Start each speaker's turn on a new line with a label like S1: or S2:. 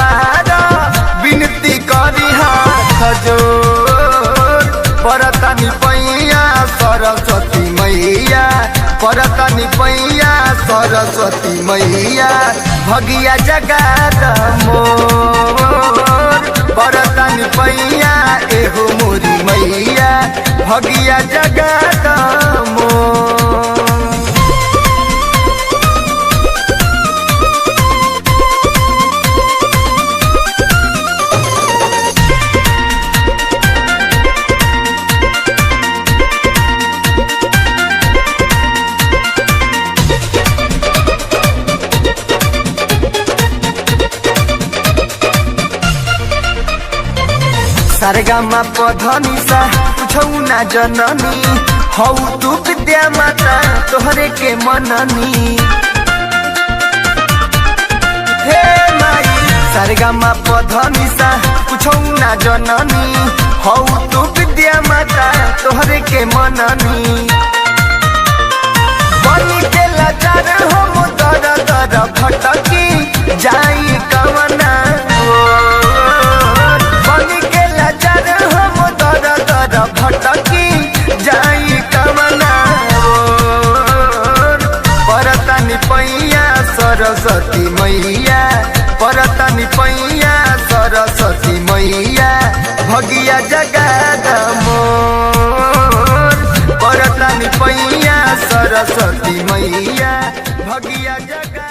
S1: हमार विनती करी हाथ जोर परतनी पैया सरस्वती मैया परतनी पैया सरस्वती मैया भगिया जगाद मोर परतनी पैया एहो मोरी मैया भगिया जगाद मोर। सारेगामा पधनी सा पूछौ ना जननी हौ तू विद्या माता तोहरे के मननी हे माई सारेगामा पधनी सा पूछौ ना जननी हौ तू विद्या माता तोहरे के मननी बनी के लाचार हम दर दर भटकी जाई कवना भटकी जाई कमना परतनी पैया सरस्वती मैया परतनी पैया सरस्वती मैया भगिया जगाद मोर परतनी पैया सरस्वती मैया भगिया जगा।